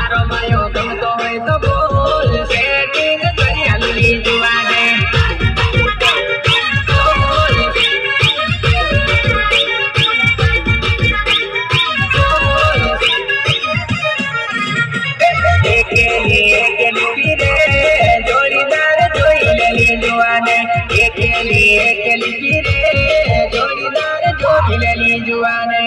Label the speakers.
Speaker 1: તારો માયો ગમતો હોય તો બોલ સેટિંગ કરી આલવી જુવાને જોડીદાર જોઈ લેલી જુવાને એકેલી ફીરે જોડીદાર જોઈ લેલી જુવાને